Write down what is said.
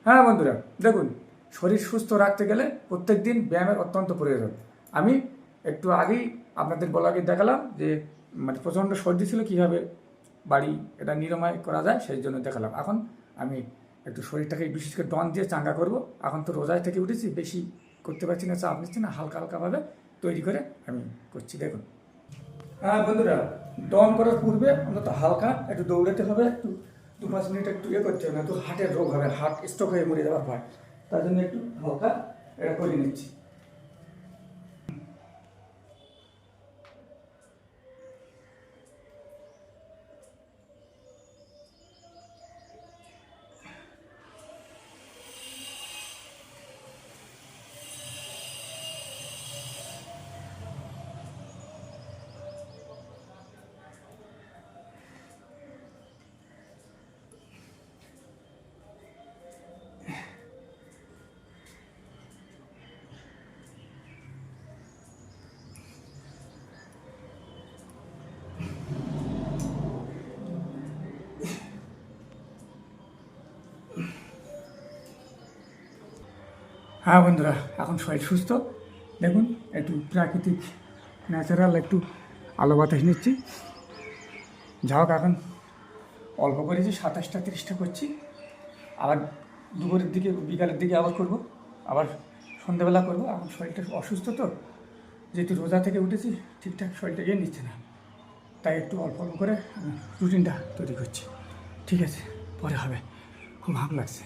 হ্যাঁ বন্ধুরা, দেখুন, শরীর সুস্থ রাখতে গেলে প্রত্যেক দিন ব্যায়ামের অত্যন্ত প্রয়োজন। আমি একটু আগেই আপনাদের বলাকে দেখালাম যে মানে প্রচণ্ড সর্দি ছিল, কীভাবে বাড়ি এটা নিরাময় করা যায় সেই জন্য দেখালাম। এখন আমি একটু শরীরটাকে বিশেষ করে ডন দিয়ে চাঙ্গা করব। এখন তো রোজায় থেকে উঠেছি, বেশি করতে পারছি না, চাপ নিচ্ছি না, হালকা হালকাভাবে তৈরি করে আমি করছি। দেখুন, হ্যাঁ বন্ধুরা, ডন করার পূর্বে অন্তত হালকা একটু দৌড়াতে হবে, একটু 2-5 মিনিট একটু করতে হবে, না তো হার্টের রোগ হবে, হার্ট স্ট্রোক হয়ে মরে যাওয়ার ভয়। তার জন্য একটু হালকা এটা করে নিচ্ছি। হ্যাঁ বন্ধুরা, এখন শরীর সুস্থ। দেখুন, একটু প্রাকৃতিক ন্যাচারাল একটু আলো বাতাস নিচ্ছি। যা হোক, এখন অল্প করেছি, 27টা-30টা করছি। আবার দুপুরের দিকে, বিকালের দিকে আবার করব, আবার সন্ধ্যেবেলা করব। এখন শরীরটা অসুস্থ তো, যেহেতু রোজা থেকে উঠেছি, ঠিকঠাক শরীরটা গিয়ে নিচ্ছে না, তাই একটু অল্প অল্প করে রুটিনটা তৈরি করছি। ঠিক আছে, পরে হবে। খুব ভালো লাগছে।